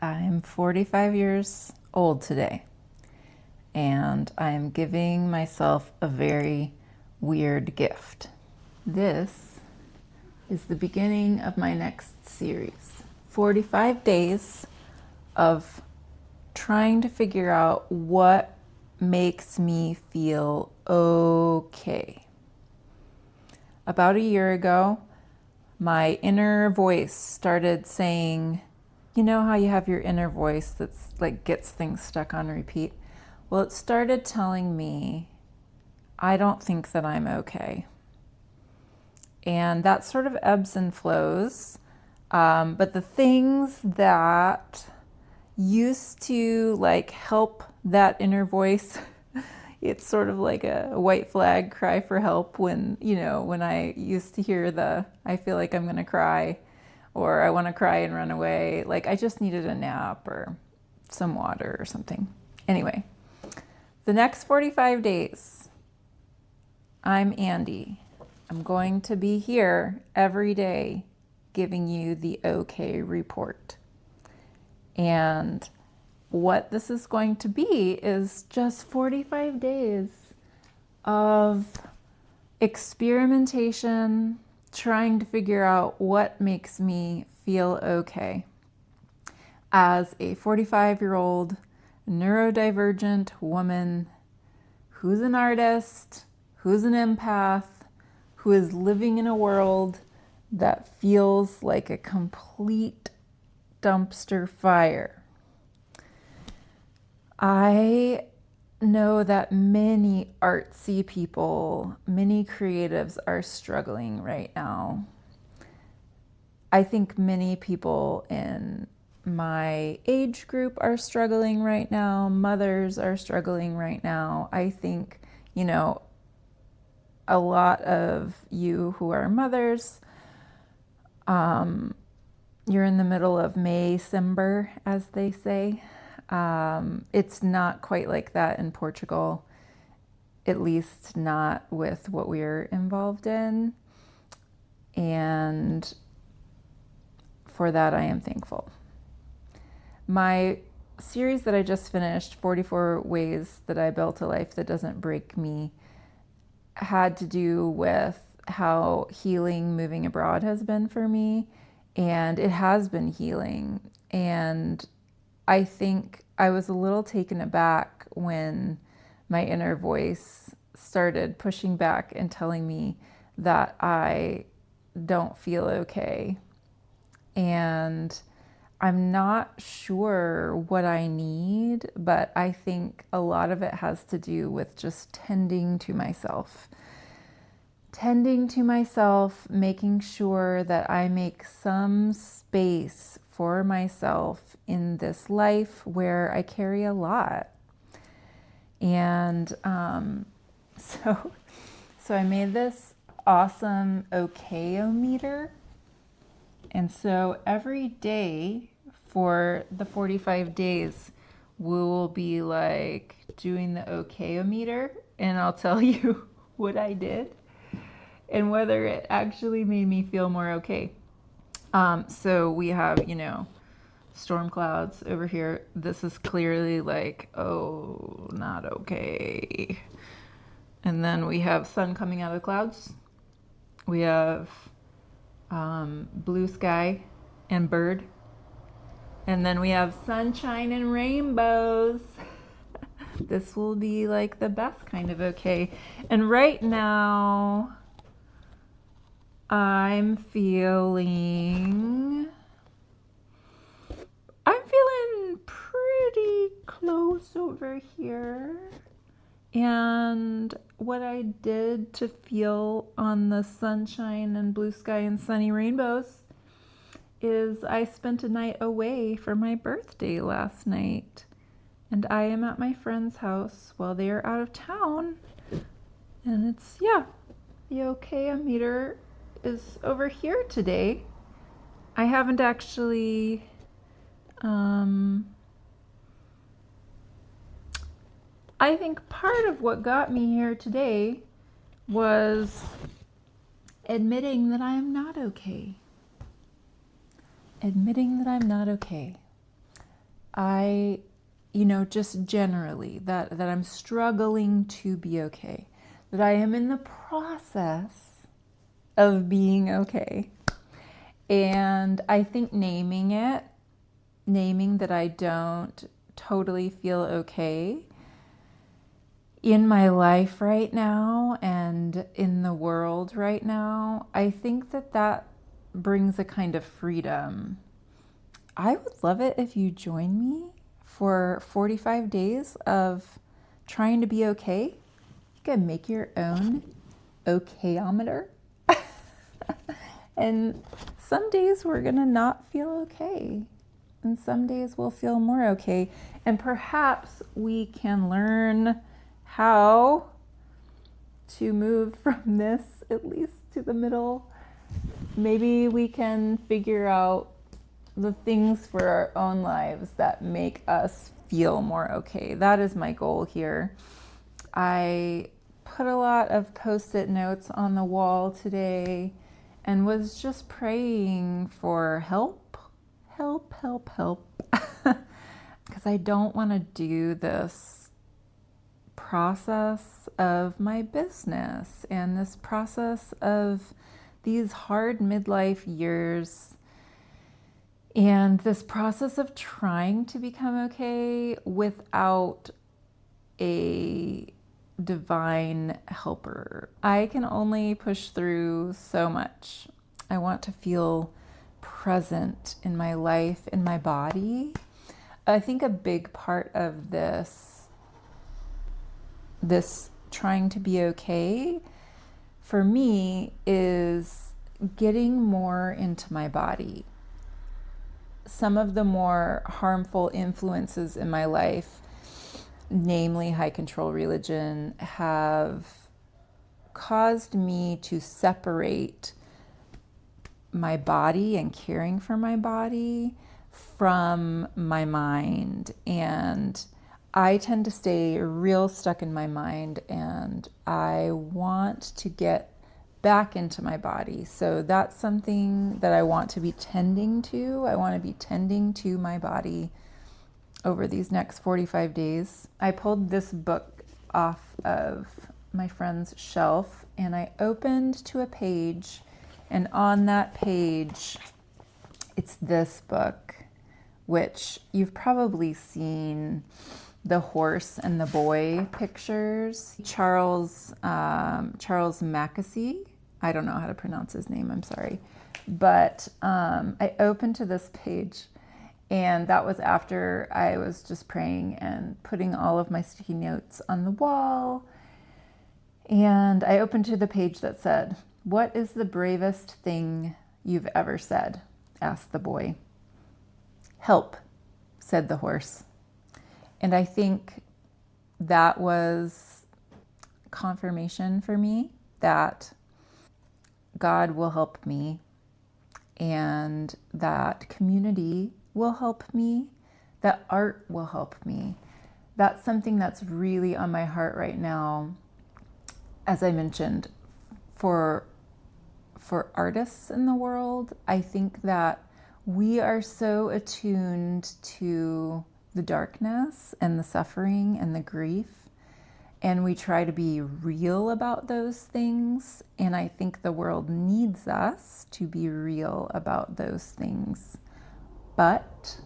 I'm 45 years old today, and I'm giving myself a very weird gift. This is the beginning of my next series, 45 days of trying to figure out what makes me feel okay. About a year ago, my inner voice started saying, you know how you have your inner voice that's like gets things stuck on repeat? Well, it started telling me, I don't think that I'm okay. And that sort of ebbs and flows. But the things that used to like help that inner voice, it's sort of like a white flag cry for help when I used to hear I feel like I'm gonna cry, or I want to cry and run away. Like I just needed a nap or some water or something. Anyway, the next 45 days, I'm Andy. I'm going to be here every day giving you the okay report. And what this is going to be is just 45 days of experimentation, trying to figure out what makes me feel okay. As a 45-year-old neurodivergent woman who's an artist, who's an empath, who is living in a world that feels like a complete dumpster fire. I know that many artsy people, many creatives are struggling right now. I think many people in my age group are struggling right now. Mothers are struggling right now. I think, a lot of you who are mothers, you're in the middle of May-cember, as they say. It's not quite like that in Portugal, at least not with what we're involved in. And for that, I am thankful. My series that I just finished, 44 Ways That I Built a Life That Doesn't Break Me, had to do with how healing moving abroad has been for me. And it has been healing. And I think I was a little taken aback when my inner voice started pushing back and telling me that I don't feel okay. And I'm not sure what I need, but I think a lot of it has to do with just tending to myself. Tending to myself, making sure that I make some space for myself in this life where I carry a lot. And so I made this awesome okay-o-meter. And so every day for the 45 days, we will be like doing the okay-o-meter, and I'll tell you what I did and whether it actually made me feel more okay. So we have, storm clouds over here. This is clearly like, oh, not okay. And then we have sun coming out of the clouds. We have blue sky and bird. And then we have sunshine and rainbows. This will be like the best kind of okay. And right now, I'm feeling pretty close over here. And what I did to feel on the sunshine and blue sky and sunny rainbows is I spent a night away for my birthday last night. And I am at my friend's house while they are out of town. And it's, the okay-o-meter is over here today. I haven't actually I think part of what got me here today was admitting that I am not okay. Admitting that I'm not okay. I, just generally that I'm struggling to be okay, that I am in the process of being okay. And I think naming that I don't totally feel okay in my life right now and in the world right now, I think that brings a kind of freedom. I would love it if you join me for 45 days of trying to be okay. You can make your own okayometer. And some days we're going to not feel okay. And some days we'll feel more okay. And perhaps we can learn how to move from this at least to the middle. Maybe we can figure out the things for our own lives that make us feel more okay. That is my goal here. I put a lot of post-it notes on the wall today and was just praying for help, help, help, help. Because I don't want to do this process of my business and this process of these hard midlife years and this process of trying to become okay without a divine helper. I can only push through so much. I want to feel present in my life, in my body. I think a big part of this trying to be okay for me is getting more into my body. Some of the more harmful influences in my life, namely high control religion, have caused me to separate my body and caring for my body from my mind. And I tend to stay real stuck in my mind, and I want to get back into my body. So that's something that I want to be tending to. I want to be tending to my body over these next 45 days. I pulled this book off of my friend's shelf and I opened to a page, and on that page, it's this book, which you've probably seen the horse and the boy pictures. Charles Mackesy. I don't know how to pronounce his name, I'm sorry. But I opened to this page, and that was after I was just praying and putting all of my sticky notes on the wall. And I opened to the page that said, "What is the bravest thing you've ever said?" asked the boy. "Help," said the horse. And I think that was confirmation for me that God will help me and that community will help me, that art will help me. That's something that's really on my heart right now. As I mentioned, for artists in the world, I think that we are so attuned to the darkness and the suffering and the grief, and we try to be real about those things. And I think the world needs us to be real about those things. But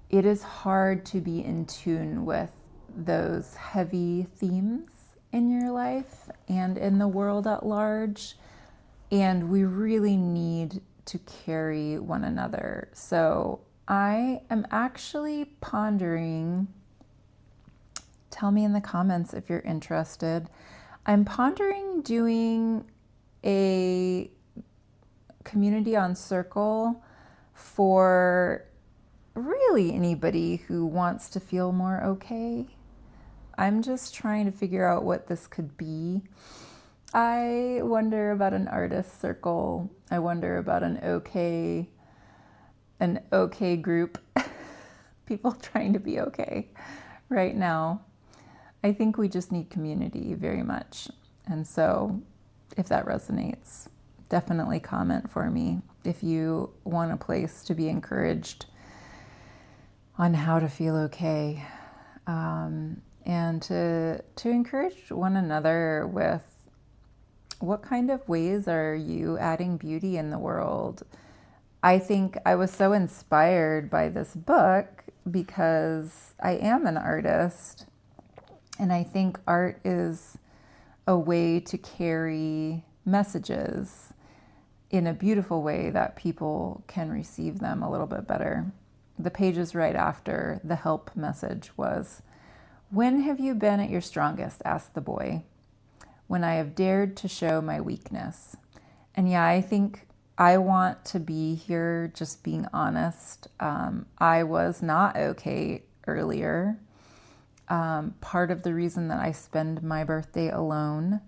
it is hard to be in tune with those heavy themes in your life and in the world at large. And we really need to carry one another. So I am actually pondering, tell me in the comments if you're interested. I'm pondering doing a community on Circle for really anybody who wants to feel more okay. I'm just trying to figure out what this could be. I wonder about an artist circle. I wonder about an okay group. People trying to be okay right now. I think we just need community very much. And so if that resonates, definitely comment for me if you want a place to be encouraged on how to feel okay, and to encourage one another with what kind of ways are you adding beauty in the world. I think I was so inspired by this book because I am an artist, and I think art is a way to carry messages in a beautiful way that people can receive them a little bit better. The pages right after the help message was, "When have you been at your strongest?" asked the boy. "When I have dared to show my weakness." And yeah, I think I want to be here just being honest. I was not okay earlier. Part of the reason that I spend my birthday alone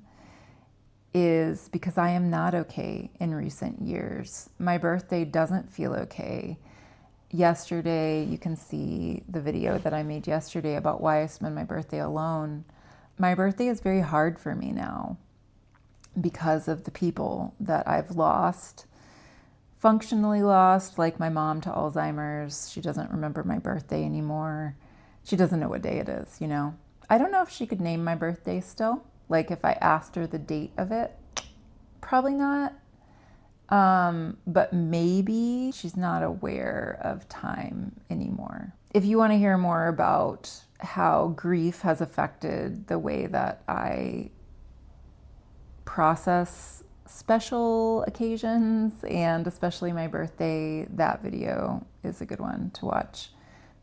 is because I am not okay in recent years. My birthday doesn't feel okay. Yesterday, you can see the video that I made yesterday about why I spend my birthday alone. My birthday is very hard for me now because of the people that I've lost, functionally lost, like my mom to Alzheimer's. She doesn't remember my birthday anymore. She doesn't know what day it is, you know. I don't know if she could name my birthday still. Like if I asked her the date of it, probably not. But maybe she's not aware of time anymore. If you want to hear more about how grief has affected the way that I process special occasions, and especially my birthday, that video is a good one to watch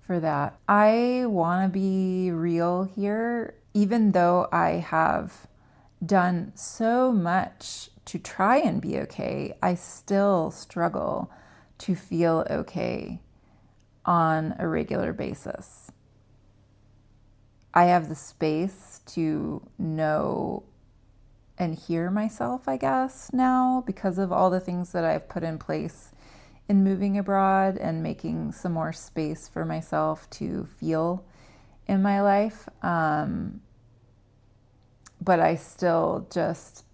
for that. I want to be real here. Even though I have done so much to try and be okay, I still struggle to feel okay on a regular basis. I have the space to know and hear myself, I guess, now because of all the things that I've put in place in moving abroad and making some more space for myself to feel in my life. But I still just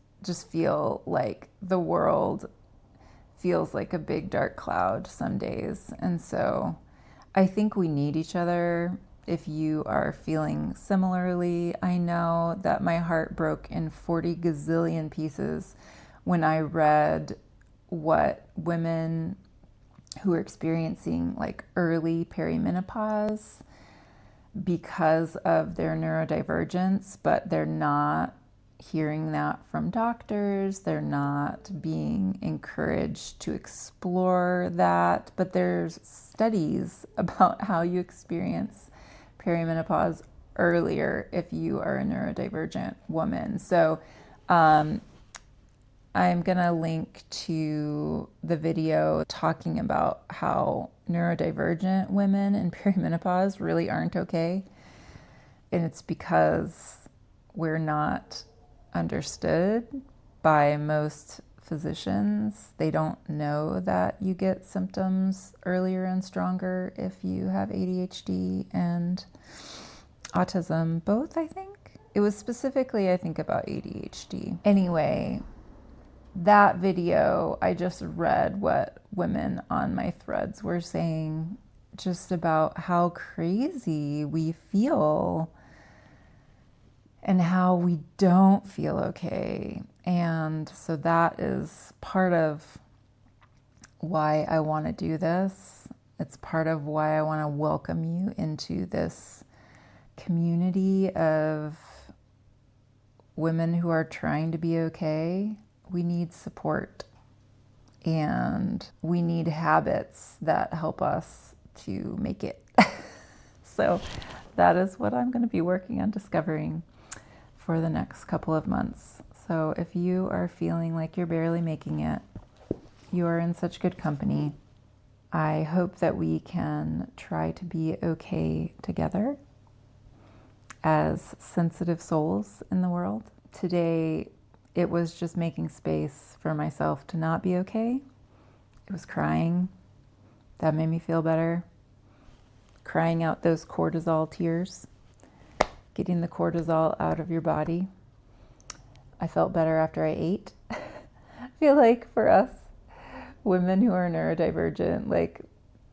feel like the world feels like a big dark cloud some days. And so I think we need each other. If you are feeling similarly, I know that my heart broke in 40 gazillion pieces when I read what women who are experiencing like early perimenopause because of their neurodivergence, but they're not hearing that from doctors. They're not being encouraged to explore that. But there's studies about how you experience perimenopause earlier if you are a neurodivergent woman. So I'm going to link to the video talking about how neurodivergent women in perimenopause really aren't okay. And it's because we're not understood by most physicians. They don't know that you get symptoms earlier and stronger if you have ADHD and autism, both, I think. It was specifically, I think, about ADHD. Anyway, that video, I just read what women on my threads were saying just about how crazy we feel and how we don't feel okay. And so that is part of why I want to do this. It's part of why I want to welcome you into this community of women who are trying to be okay. We need support, and we need habits that help us to make it. So that is what I'm going to be working on discovering for the next couple of months. So if you are feeling like you're barely making it, you are in such good company. I hope that we can try to be okay together as sensitive souls in the world. Today, it was just making space for myself to not be okay. It was crying. That made me feel better. Crying out those cortisol tears. Getting the cortisol out of your body. I felt better after I ate. I feel like for us, women who are neurodivergent, like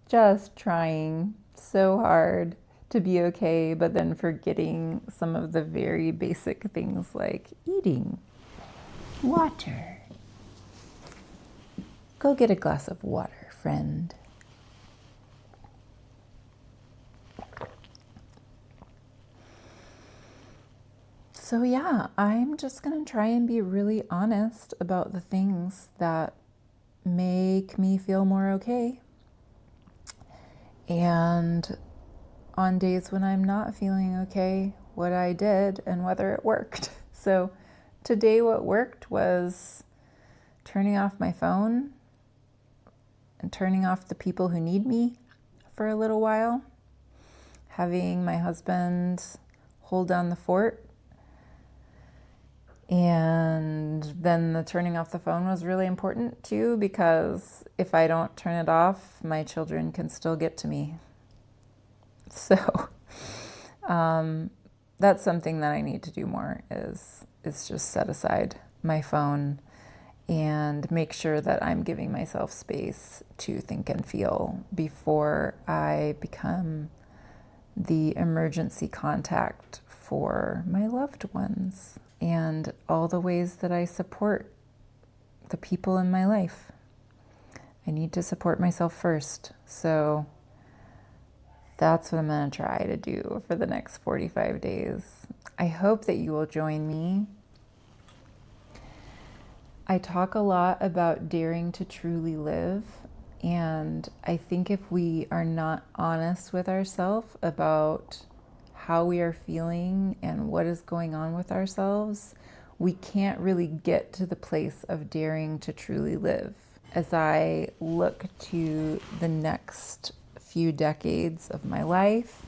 just trying so hard to be okay, but then forgetting some of the very basic things like eating, water. Go get a glass of water, friend. So, yeah, I'm just going to try and be really honest about the things that make me feel more okay. And on days when I'm not feeling okay, what I did and whether it worked. So, today, what worked was turning off my phone and turning off the people who need me for a little while, having my husband hold down the fort. And then the turning off the phone was really important too, because if I don't turn it off, my children can still get to me. So that's something that I need to do more is just set aside my phone and make sure that I'm giving myself space to think and feel before I become the emergency contact for my loved ones and all the ways that I support the people in my life. I need to support myself first. So that's what I'm going to try to do for the next 45 days. I hope that you will join me. I talk a lot about daring to truly live, and I think if we are not honest with ourselves about how we are feeling and what is going on with ourselves, we can't really get to the place of daring to truly live. As I look to the next few decades of my life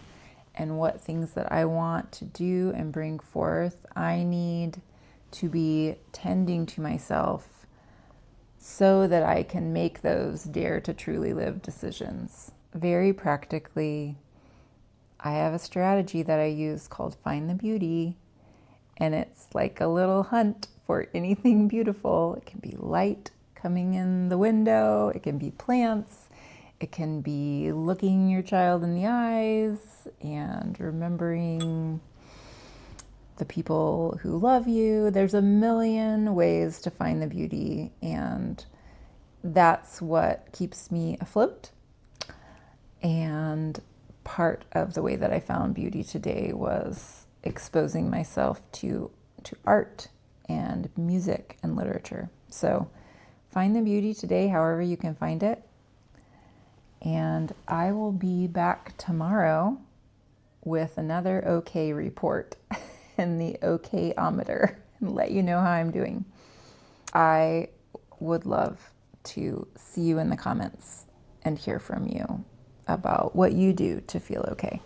and what things that I want to do and bring forth, I need to be tending to myself so that I can make those dare to truly live decisions. Very practically, I have a strategy that I use called Find the Beauty, and it's like a little hunt for anything beautiful. It can be light coming in the window, it can be plants, it can be looking your child in the eyes and remembering the people who love you. There's a million ways to find the beauty, and that's what keeps me afloat. And part of the way that I found beauty today was exposing myself to art and music and literature. So find the beauty today, however you can find it. And I will be back tomorrow with another OK report and the OK-ometer and let you know how I'm doing. I would love to see you in the comments and hear from you about what you do to feel okay.